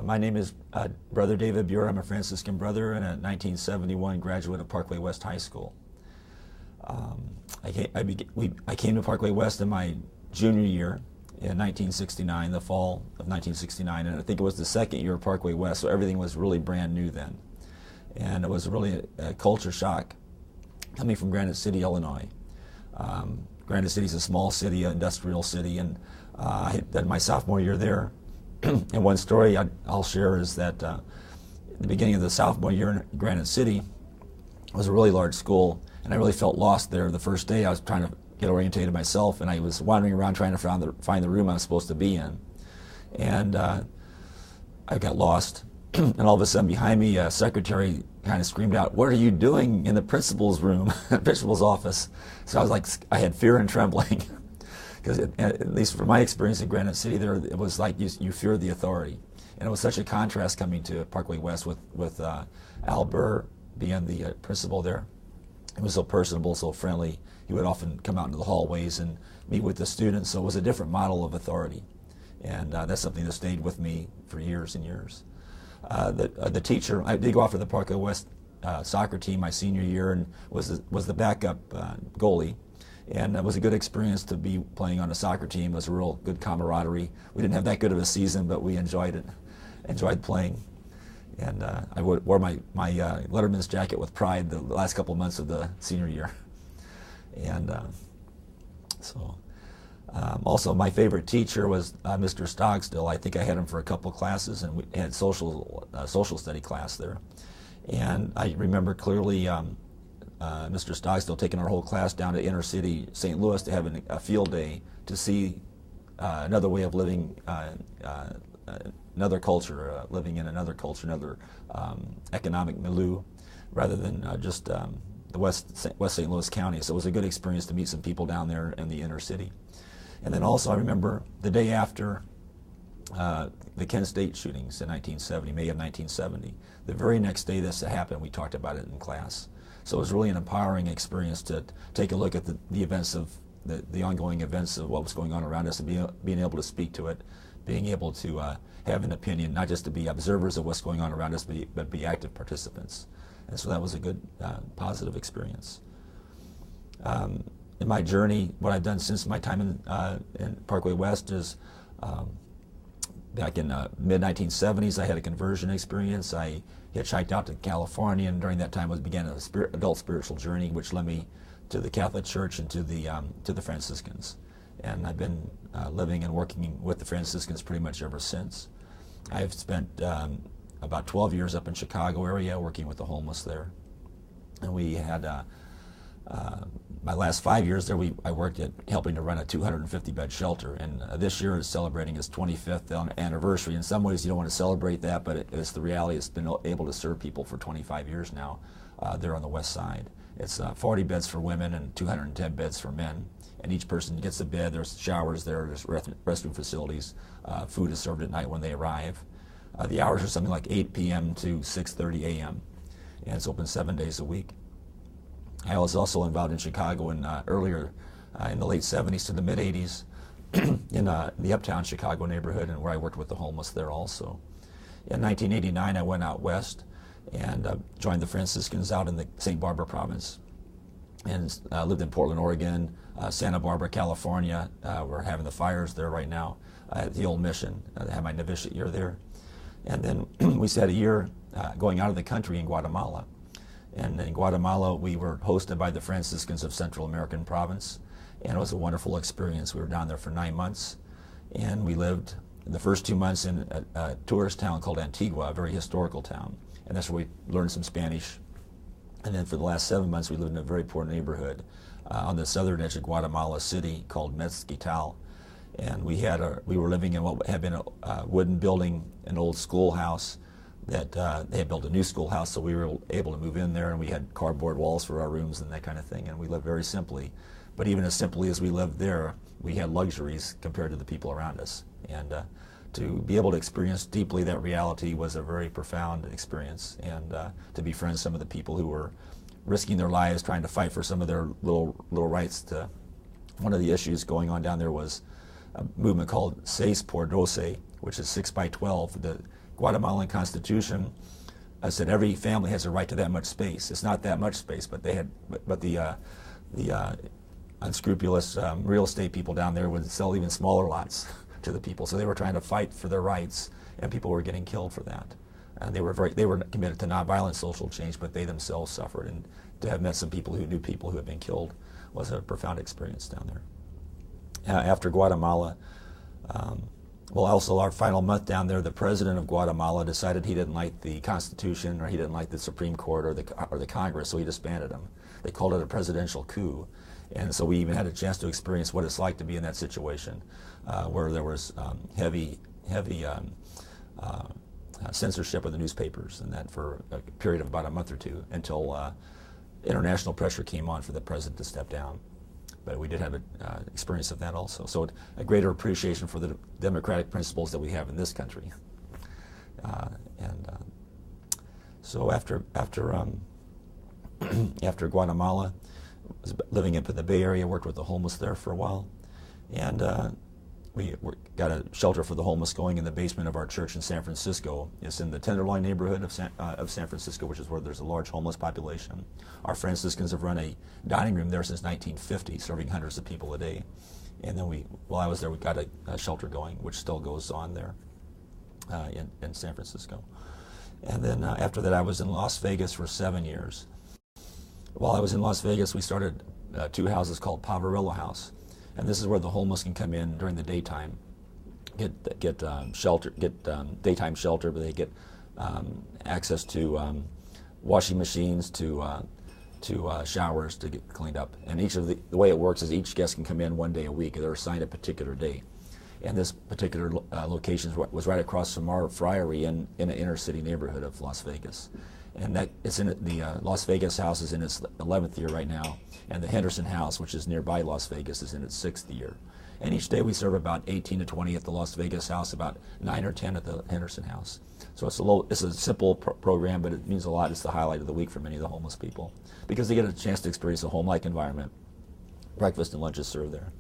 My name is Brother David Buer. I'm a Franciscan brother and a 1971 graduate of Parkway West High School. I came to Parkway West in my junior year in 1969, the fall of 1969, and I think it was the second year of Parkway West, so everything was really brand new then. And it was really a culture shock coming from Granite City, Illinois. Granite City is a small city, an industrial city, and I had done my sophomore year there. And one story I'll share is that at the beginning of the sophomore year in Granite City, it was a really large school, and I really felt lost there. The first day I was trying to get orientated myself, and I was wandering around trying to find the room I was supposed to be in. And I got lost, and all of a sudden behind me, a secretary kind of screamed out, "What are you doing in the principal's room, principal's office?" So I was like, I had fear and trembling. Because at least from my experience in Granite City, there it was like you feared the authority, and it was such a contrast coming to Parkway West with Al Buer being the principal there. He was so personable, so friendly. He would often come out into the hallways and meet with the students. So it was a different model of authority, and that's something that stayed with me for years and years. The teacher, I did go off to the Parkway West soccer team my senior year and was the backup goalie. And it was a good experience to be playing on a soccer team. It was a real good camaraderie. We didn't have that good of a season, but we enjoyed it, enjoyed playing. And I wore my Letterman's jacket with pride the last couple months of the senior year. And also my favorite teacher was Mr. Stogstill. I think I had him for a couple classes, and we had social study class there. And I remember clearly Mr. Stogstill taking our whole class down to inner city St. Louis to have a field day to see another way of living, another culture, living in another culture, another economic milieu, rather than just the West St. Louis County. So it was a good experience to meet some people down there in the inner city. And then also I remember the day after the Kent State shootings in 1970, May of 1970, the very next day this happened, we talked about it in class. So it was really an empowering experience to take a look at the events of the ongoing events of what was going on around us, and being able to speak to it, being able to have an opinion, not just to be observers of what's going on around us, but be active participants. And so that was a good, positive experience. In my journey, what I've done since my time in Parkway West is back in mid-1970s, I had a conversion experience. I hitchhiked out to California, and during that time began an adult spiritual journey, which led me to the Catholic Church and to the Franciscans. And I've been living and working with the Franciscans pretty much ever since. I've spent about 12 years up in Chicago area working with the homeless there. And we had my last 5 years there, I worked at helping to run a 250-bed shelter, and this year is celebrating its 25th anniversary. In some ways, you don't want to celebrate that, but it's the reality. It's been able to serve people for 25 years now there on the west side. It's 40 beds for women and 210 beds for men, and each person gets a bed. There's showers there, there's restroom facilities. Food is served at night when they arrive. The hours are something like 8 p.m. to 6:30 a.m., and it's open 7 days a week. I was also involved in Chicago earlier in the late 70s to the mid 80s in the uptown Chicago neighborhood, and where I worked with the homeless there also. In 1989, I went out west and joined the Franciscans out in the St. Barbara province, and lived in Portland, Oregon, Santa Barbara, California. We're having the fires there right now at the old mission. I had my novitiate year there. And then we had a year going out of the country in Guatemala. And in Guatemala, we were hosted by the Franciscans of Central American Province, and it was a wonderful experience. We were down there for 9 months, and we lived the first 2 months in a tourist town called Antigua, a very historical town, and that's where we learned some Spanish. And then for the last 7 months, we lived in a very poor neighborhood on the southern edge of Guatemala City called Mezquital, and we were living in what had been a wooden building, an old schoolhouse. That they had built a new schoolhouse, so we were able to move in there, and we had cardboard walls for our rooms and that kind of thing, and we lived very simply. But even as simply as we lived there, we had luxuries compared to the people around us. And to be able to experience deeply that reality was a very profound experience, and to befriend some of the people who were risking their lives trying to fight for some of their little rights. One of the issues going on down there was a movement called 6 por 12, which is 6 by 12. Guatemalan Constitution said every family has a right to that much space. It's not that much space, but the unscrupulous real estate people down there would sell even smaller lots to the people. So they were trying to fight for their rights, and people were getting killed for that. And they were committed to nonviolent social change, but they themselves suffered. And to have met some people who knew people who had been killed was a profound experience down there. After Guatemala, well, also our final month down there, the president of Guatemala decided he didn't like the Constitution, or he didn't like the Supreme Court or the Congress, so he disbanded them. They called it a presidential coup. And so we even had a chance to experience what it's like to be in that situation, where there was heavy censorship of the newspapers, and that for a period of about a month or two, until international pressure came on for the president to step down. But we did have an experience of that also. So a greater appreciation for the democratic principles that we have in this country. So after Guatemala, I was living up in the Bay Area, worked with the homeless there for a while, and we got a shelter for the homeless going in the basement of our church in San Francisco. It's in the Tenderloin neighborhood of San Francisco, which is where there's a large homeless population. Our Franciscans have run a dining room there since 1950, serving hundreds of people a day. And then while I was there, we got a shelter going, which still goes on there in San Francisco. And then after that, I was in Las Vegas for 7 years. While I was in Las Vegas, we started 2 houses called Poverello House. And this is where the homeless can come in during the daytime, get shelter, daytime shelter, but they get access to washing machines, to showers to get cleaned up. And the way it works is each guest can come in 1 day a week. They're assigned a particular day. And this particular location was right across from our friary in an inner city neighborhood of Las Vegas. And it's in the Las Vegas house is in its 11th year right now, and the Henderson house, which is nearby Las Vegas, is in its 6th year. And each day we serve about 18 to 20 at the Las Vegas house, about 9 or 10 at the Henderson house. So it's a simple program, but it means a lot. It's the highlight of the week for many of the homeless people, because they get a chance to experience a home-like environment. Breakfast and lunch is served there.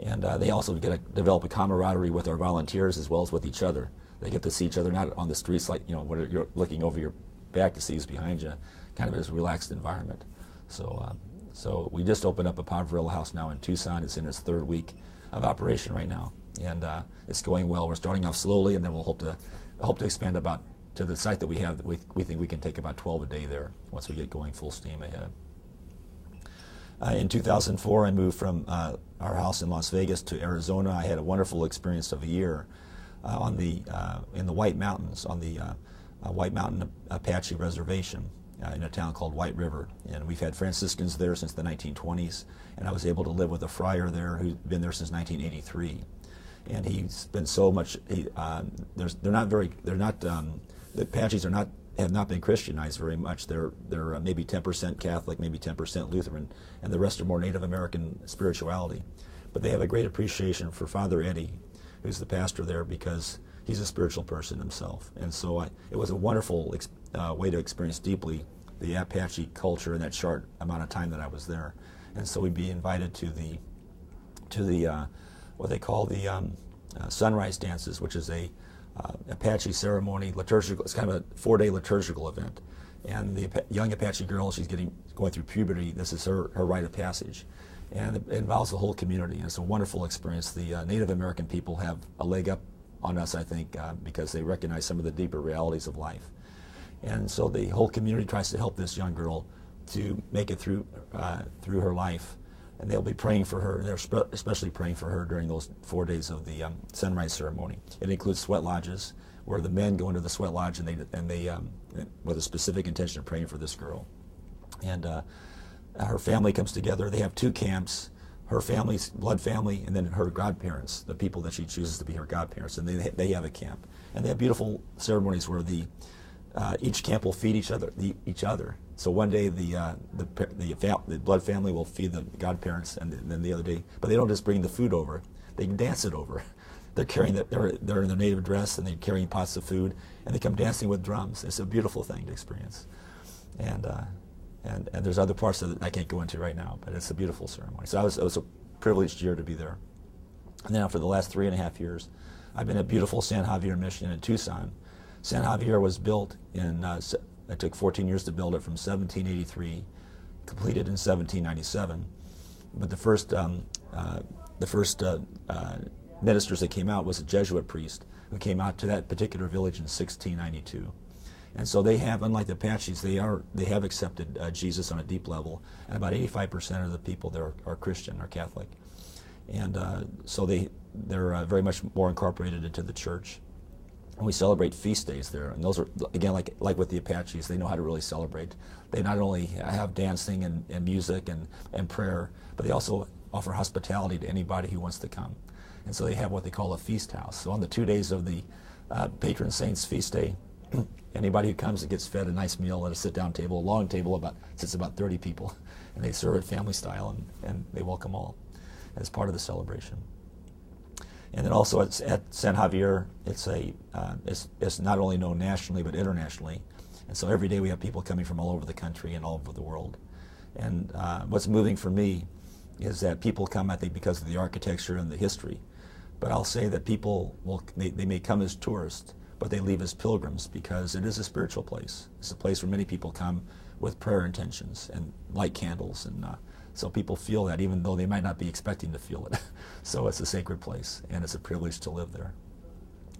And they also get to develop a camaraderie with our volunteers as well as with each other. They get to see each other not on the streets like, when you're looking over your back to see who's behind you, kind of this relaxed environment. So we just opened up a Poverello House now in Tucson. It's in its 3rd week of operation right now, and it's going well. We're starting off slowly, and then we'll hope to expand about to the site that we have. We think we can take about 12 a day there once we get going full steam ahead. In 2004, I moved from our house in Las Vegas to Arizona. I had a wonderful experience of a year in the White Mountains, on the White Mountain Apache Reservation in a town called White River. And we've had Franciscans there since the 1920s, and I was able to live with a friar there who's been there since 1983. And he's been so much, the Apaches have not been Christianized very much. They're maybe 10% Catholic, maybe 10% Lutheran, and the rest are more Native American spirituality. But they have a great appreciation for Father Eddie, who's the pastor there, because he's a spiritual person himself. And so it was a wonderful way to experience deeply the Apache culture in that short amount of time that I was there. And so we'd be invited to the what they call the sunrise dances, which is a Apache ceremony, liturgical. It's kind of a 4-day liturgical event. And the young Apache girl, she's going through puberty. This is her rite of passage. And it involves the whole community. And it's a wonderful experience. The Native American people have a leg up on us, I think, because they recognize some of the deeper realities of life. And so the whole community tries to help this young girl to make it through her life. And they'll be praying for her. They're especially praying for her during those 4 days of the sunrise ceremony. It includes sweat lodges, where the men go into the sweat lodge and they with a specific intention of praying for this girl. And her family comes together. They have 2 camps. Her family's blood family, and then her godparents, the people that she chooses to be her godparents, and they have a camp. And they have beautiful ceremonies where each camp will feed each other. So one day the blood family will feed the godparents, and then the other day, but they don't just bring the food over; they dance it over. They're carrying they're in their native dress, and they're carrying pots of food, and they come dancing with drums. It's a beautiful thing to experience, and there's other parts of it I can't go into right now, but it's a beautiful ceremony. So it was a privileged year to be there. And now for the last 3.5 years, I've been at beautiful San Javier Mission in Tucson, San Javier was built it took 14 years to build it, from 1783, completed in 1797. But the first ministers that came out was a Jesuit priest who came out to that particular village in 1692. And so they have, unlike the Apaches, they have accepted Jesus on a deep level, and about 85% of the people there are Christian, are Catholic. And so they're very much more incorporated into the church. And we celebrate feast days there, and those are, again, like with the Apaches, they know how to really celebrate. They not only have dancing and music and prayer, but they also offer hospitality to anybody who wants to come. And so they have what they call a feast house. So on the 2 days of the patron saint's feast day, anybody who comes and gets fed a nice meal at a sit-down table, a long table, sits about 30 people, and they serve it family style, and they welcome all as part of the celebration. And then also at San Javier, it's not only known nationally but internationally. And so every day we have people coming from all over the country and all over the world. And what's moving for me is that people come, I think, because of the architecture and the history. But I'll say that people they may come as tourists, but they leave as pilgrims, because it is a spiritual place. It's a place where many people come with prayer intentions and light candles, and so people feel that, even though they might not be expecting to feel it. So it's a sacred place, and it's a privilege to live there.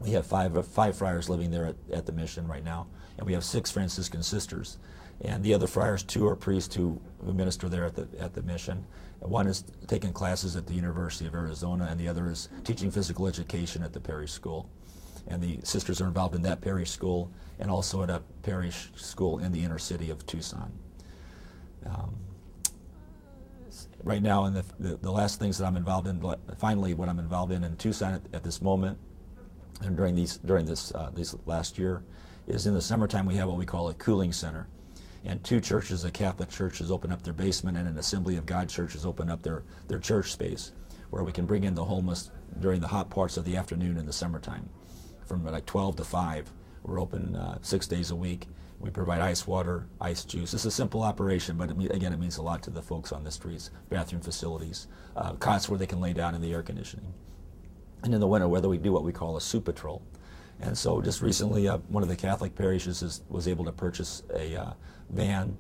We have five friars living there at the mission right now, and we have 6 Franciscan sisters. And the other friars, 2 are priests who minister there at the mission. And one is taking classes at the University of Arizona, and the other is teaching physical education at the parish school. And the sisters are involved in that parish school and also at a parish school in the inner city of Tucson. Right now, in the last things that I'm involved in, finally what I'm involved in Tucson at this moment, and during this last year, is in the summertime we have what we call a cooling center. And 2 churches, a Catholic church has opened up their basement, and an Assembly of God church has opened up their church space, where we can bring in the homeless during the hot parts of the afternoon in the summertime. From like 12 to 5, we're open 6 days a week. We provide ice water, ice juice. It's a simple operation, but again, it means a lot to the folks on the streets. Bathroom facilities, cots where they can lay down in the air conditioning. And in the winter weather, we do what we call a soup patrol. And so just recently, one of the Catholic parishes was able to purchase a van,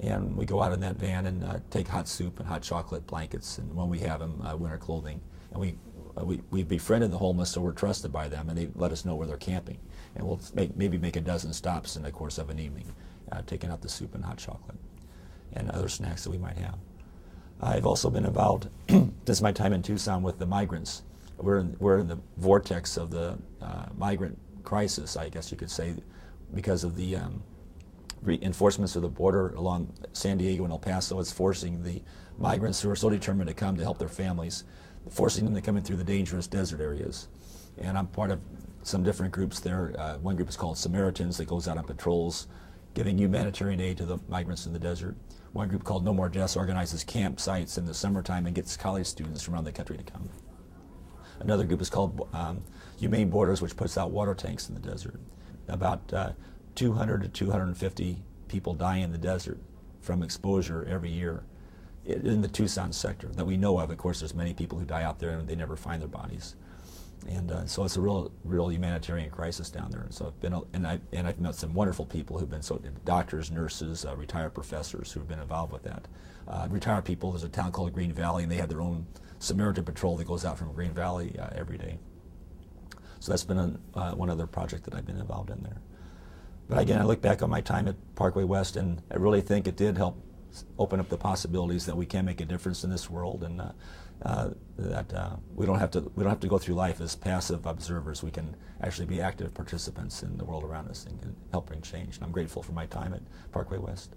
and we go out in that van and take hot soup and hot chocolate, blankets, and when we have them, winter clothing. And we've befriended the homeless, so we're trusted by them, and they let us know where they're camping. And we'll maybe make a dozen stops in the course of an evening, taking out the soup and hot chocolate and other snacks that we might have. I've also been involved, since my time in Tucson, with the migrants. We're in the vortex of the migrant crisis, I guess you could say, because of the reinforcements of the border along San Diego and El Paso. It's forcing the migrants who are so determined to come to help their families, forcing them to come in through the dangerous desert areas. And I'm part of some different groups there. One group is called Samaritans, that goes out on patrols, giving humanitarian aid to the migrants in the desert. One group called No More Deaths organizes campsites in the summertime and gets college students from around the country to come. Another group is called Humane Borders, which puts out water tanks in the desert. About 200 to 250 people die in the desert from exposure every year in the Tucson sector that we know of. Of course, there's many people who die out there and they never find their bodies. And so it's a real humanitarian crisis down there. And so I've met some wonderful people who've been doctors, nurses, retired professors who've been involved with that. Retired people, there's a town called Green Valley, and they have their own Samaritan patrol that goes out from Green Valley every day. So that's been one other project that I've been involved in there. But again, I look back on my time at Parkway West, and I really think it did help open up the possibilities that we can make a difference in this world, and that we don't have to go through life as passive observers. We can actually be active participants in the world around us and help bring change. And I'm grateful for my time at Parkway West.